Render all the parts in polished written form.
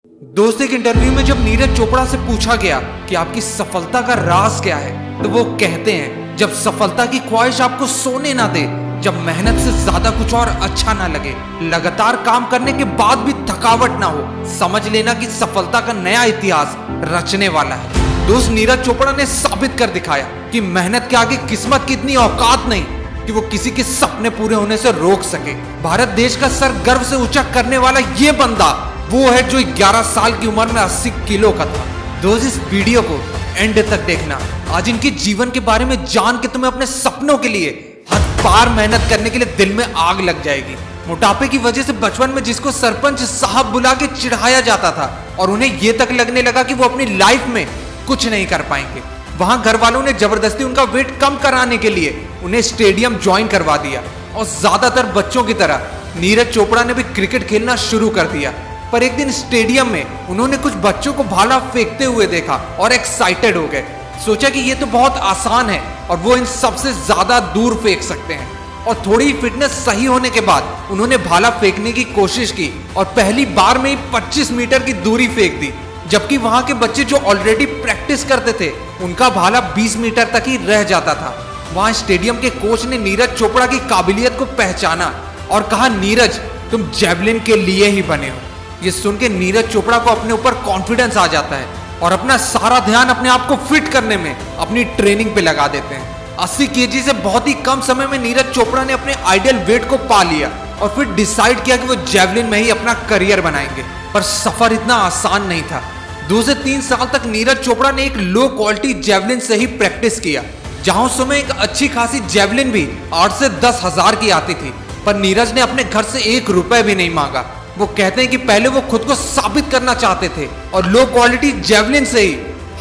दोस्त एक इंटरव्यू में जब नीरज चोपड़ा से पूछा गया कि आपकी सफलता का राज क्या है, तो वो कहते हैं जब सफलता की ख्वाहिश आपको सोने ना दे, जब मेहनत से ज्यादा कुछ और अच्छा ना लगे, लगातार काम करने के बाद भी थकावट ना हो, समझ लेना कि सफलता का नया इतिहास रचने वाला है। दोस्त नीरज चोपड़ा ने साबित कर दिखाया कि मेहनत के आगे किस्मत की इतनी औकात नहीं कि वो किसी के सपने पूरे होने से रोक सके। भारत देश का सर गर्व से ऊंचा करने वाला ये बंदा वो है जो 11 साल की उम्र में 80 किलो का था। दोस्त इस वीडियो को एंड तक देखना। आज इनके जीवन के बारे में जान के तुम्हें अपने सपनों के लिए हद पार मेहनत करने के लिए दिल में आग लग जाएगी। मोटापे की वजह से बचपन में जिसको सरपंच साहब बुला के चिढ़ाया जाता था और उन्हें यह तक लगने लगा कि वो अपनी लाइफ में कुछ नहीं कर पाएंगे, वहां घर वालों ने जबरदस्ती उनका वेट कम कराने के लिए उन्हें स्टेडियम ज्वाइन करवा दिया और ज्यादातर बच्चों की तरह नीरज चोपड़ा ने भी क्रिकेट खेलना शुरू कर दिया। पर एक दिन स्टेडियम में उन्होंने कुछ बच्चों को भाला फेंकते हुए देखा और एक्साइटेड हो गए। सोचा कि ये तो बहुत आसान है और वो इन सबसे ज्यादा दूर फेंक सकते हैं। और थोड़ी फिटनेस सही होने के बाद उन्होंने भाला फेंकने की कोशिश की और पहली बार में ही 25 मीटर की दूरी फेंक दी, जबकि वहां के बच्चे जो ऑलरेडी प्रैक्टिस करते थे उनका भाला 20 मीटर तक ही रह जाता था। वहां स्टेडियम के कोच ने नीरज चोपड़ा की काबिलियत को पहचाना और कहा, नीरज तुम जेवलिन के लिए ही बने हो। ये सुन के नीरज चोपड़ा को अपने ऊपर कॉन्फिडेंस आ जाता है और अपना सारा ध्यान अपने आप को फिट करने में अपनी ट्रेनिंग पे लगा देते हैं। 80 केजी से बहुत ही कम समय में नीरज चोपड़ा ने अपने आइडियल वेट को पा लिया और फिर डिसाइड किया कि वो जेवलिन में ही अपना करियर बनाएंगे। पर सफर इतना आसान नहीं था। 2 से 3 साल तक नीरज चोपड़ा ने एक लो क्वालिटी जेवलिन से ही प्रैक्टिस किया, जहां उस समय एक अच्छी खासी जेवलिन भी 8 से 10 हजार की आती थी। पर नीरज ने अपने घर से 1 रुपए भी नहीं मांगा। वो कहते हैं कि पहले वो खुद को साबित करना चाहते थे और लो क्वालिटी जेवलिन से ही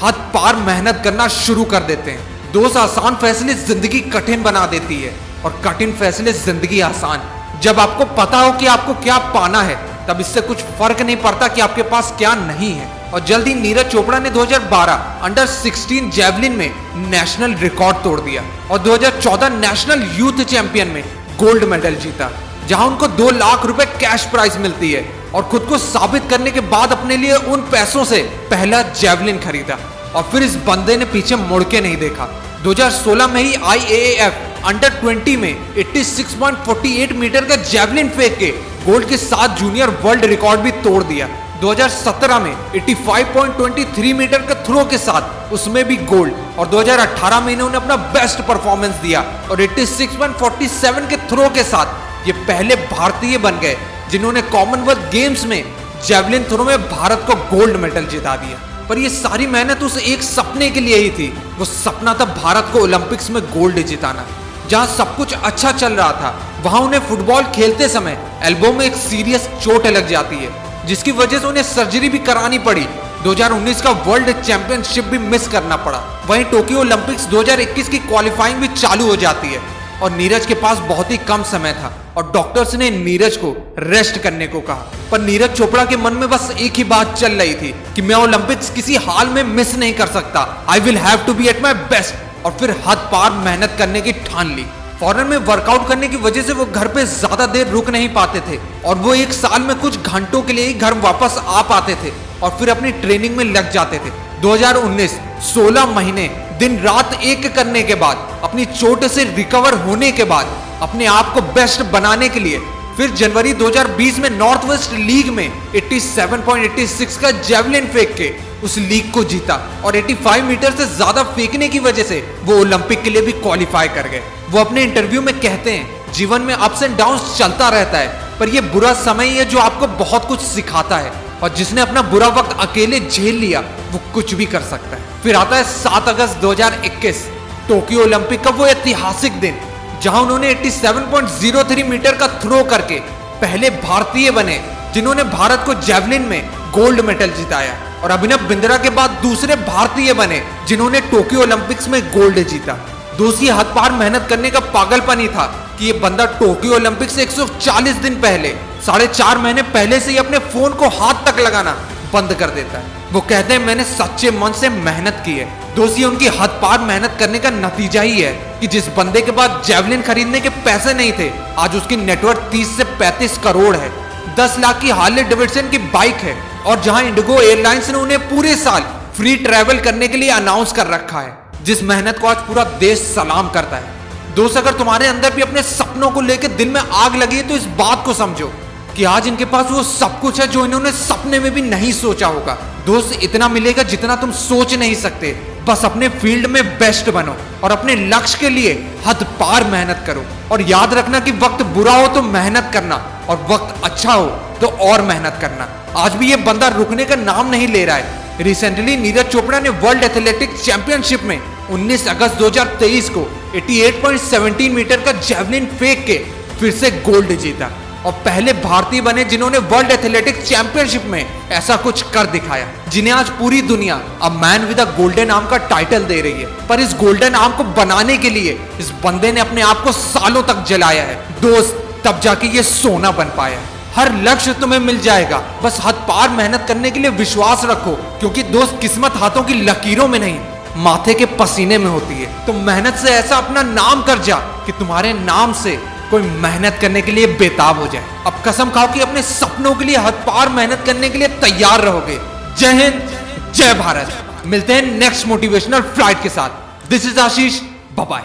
हद पार मेहनत करना शुरू कर देते हैं। दोस्त, आसान फैसले जिंदगी कठिन बना देती है और कठिन फैसले जिंदगी आसान। जब आपको पता हो कि आपको क्या पाना है, तब इससे कुछ फर्क नहीं पड़ता कि आपके पास क्या नहीं है। और जल्दी नीरज चोपड़ा ने 2012 अंडर 16 जेवलिन में नेशनल रिकॉर्ड तोड़ दिया और 2014 नेशनल यूथ चैंपियन में गोल्ड मेडल जीता, जहां उनको 2 लाख रुपए कैश प्राइज मिलती है। और खुद को साबित करने के बाद अपने लिए उन पैसों से पहला जेवलिन खरीदा और फिर इस बंदे ने पीछे मुड़ के नहीं देखा। 2016 में ही IAAF अंडर 20 में 86.48 मीटर का जेवलिन फेंक के गोल्ड के साथ जूनियर वर्ल्ड रिकॉर्ड भी तोड़ दिया। 2017 में 85.23 मीटर का थ्रो के साथ उसमें भी गोल्ड और 2018 में इन्होंने अपना बेस्ट परफॉर्मेंस दिया और 86.47 के थ्रो के साथ ये पहले भारतीय बन गए जिन्होंने कॉमनवेल्थ गेम्स में जेवलिन थ्रो में भारत को गोल्ड मेडल जिता दिया। पर ये सारी मेहनत उस एक सपने के लिए ही थी। वो सपना था भारत को ओलंपिक्स में गोल्ड जिताना। जहां सब कुछ अच्छा चल रहा था, वहां उन्हें फुटबॉल खेलते समय एल्बो में एक सीरियस चोट लग जाती है, जिसकी वजह से उन्हें सर्जरी भी करानी पड़ी। 2019 का वर्ल्ड चैंपियनशिप भी मिस करना पड़ा। वहीं टोक्यो ओलंपिक्स 2021 की क्वालिफाइंग भी चालू हो जाती है और नीरज के पास बहुत ही कम समय था और डॉक्टर्स ने नीरज को रेस्ट करने को कहा। पर नीरज चोपड़ा के मन में बस एक ही बात चल रही थी कि मैं ओलंपिक्स किसी हाल में मिस नहीं कर सकता। I will have to be at my best. और फिर हद पार मेहनत करने की ठान ली। फॉरेन में वर्कआउट करने की वजह से वो घर पे ज्यादा देर रुक नहीं पाते थे और वो 1 साल में कुछ घंटों के लिए ही घर वापस आ पाते थे और फिर अपनी ट्रेनिंग में लग जाते थे। 2019 16 महीने दिन रात एक करने के बाद, अपनी चोट से रिकवर होने के बाद, अपने आप को बेस्ट बनाने के लिए फिर जनवरी 2020 में नॉर्थ वेस्ट लीग में 87.86 का जेवलिन फेंक के उस लीग को जीता और 85 मीटर से ज्यादा फेंकने की वजह से वो ओलंपिक के लिए भी क्वालिफाई कर गए। वो अपने इंटरव्यू में कहते हैं, जीवन में अप्स एंड डाउन्स चलता रहता है, पर ये बुरा समय ही है जो आपको बहुत कुछ सिखाता है और जिसने अपना बुरा वक्त अकेले झेल लिया वो कुछ भी कर सकता है। फिर आता है 7 अगस्त 2021 टोक्यो ओलंपिक का वो ऐतिहासिक दिन, जहां उन्होंने 87.03 मीटर का थ्रो करके पहले भारतीय बने जिन्होंने भारत को जेवलिन में गोल्ड मेडल जिताया और अभिनव बिंद्रा के बाद दूसरे भारतीय बने जिन्होंने टोक्यो ओलंपिक्स में गोल्ड जीता। दूसरी हद पार मेहनत करने का पागलपन ही था कि ये बंदा टोक्यो ओलंपिक्स से 140 दिन पहले 4.5 महीने पहले से ही अपने फोन को हाथ तक लगाना बंद कर देता है। वो कहते हैं, मैंने सच्चे मन से मेहनत की है। दोस्तों, उनकी हद पार मेहनत करने का नतीजा ही है कि जिस बंदे के पास जेवलिन खरीदने के पैसे नहीं थे, आज उसकी नेटवर्थ 30 से 35 करोड़ है। 10 लाख की हार्ले डेविडसन की बाइक है और जहां इंडिगो एयरलाइंस ने उन्हें पूरे साल फ्री ट्रैवल करने के लिए अनाउंस कर रखा है, जिस मेहनत को आज पूरा देश सलाम करता है। दोस्त, अगर तुम्हारे अंदर भी अपने सपनों को लेकर दिल में आग लगी है तो इस बात को समझो कि आज इनके पास वो सब कुछ है जो इन्होंने सपने में भी नहीं सोचा होगा। दोस्त, इतना मिलेगा जितना तुम सोच नहीं सकते। बस अपने फील्ड में बेस्ट बनो और अपने लक्ष्य के लिए हद पार मेहनत करो। और याद रखना कि वक्त बुरा हो तो मेहनत करना, और वक्त अच्छा हो तो और मेहनत करना। आज भी ये बंदा रुकने का नाम नहीं ले रहा है। रिसेंटली नीरज चोपड़ा ने वर्ल्ड एथलेटिक्स चैंपियनशिप में 19 अगस्त 2023 को 88.17 मीटर का जेवलिन फेंक के फिर से गोल्ड जीता और पहले भारतीय बने जिन्होंने वर्ल्ड एथलेटिक्स चैंपियनशिप में ऐसा कुछ कर दिखाया, जिन्हें आज पूरी दुनिया a man with a golden arm का टाइटल दे रही है। पर इस गोल्डन आर्म को बनाने के लिए इस बंदे ने अपने आप को सालों तक जलाया है दोस्त, तब जाके ये सोना बन पाया। हर लक्ष्य तुम्हें मिल जाएगा, बस हद पार मेहनत करने के लिए विश्वास रखो, क्योंकि दोस्त किस्मत हाथों की लकीरों में नहीं माथे के पसीने में होती है। तो मेहनत से ऐसा अपना नाम कर जा कि तुम्हारे नाम से कोई मेहनत करने के लिए बेताब हो जाए। अब कसम खाओ कि अपने सपनों के लिए हद पार मेहनत करने के लिए तैयार रहोगे। जय हिंद, जय भारत। मिलते हैं नेक्स्ट मोटिवेशनल फ्लाइट के साथ। This is Ashish, bye bye.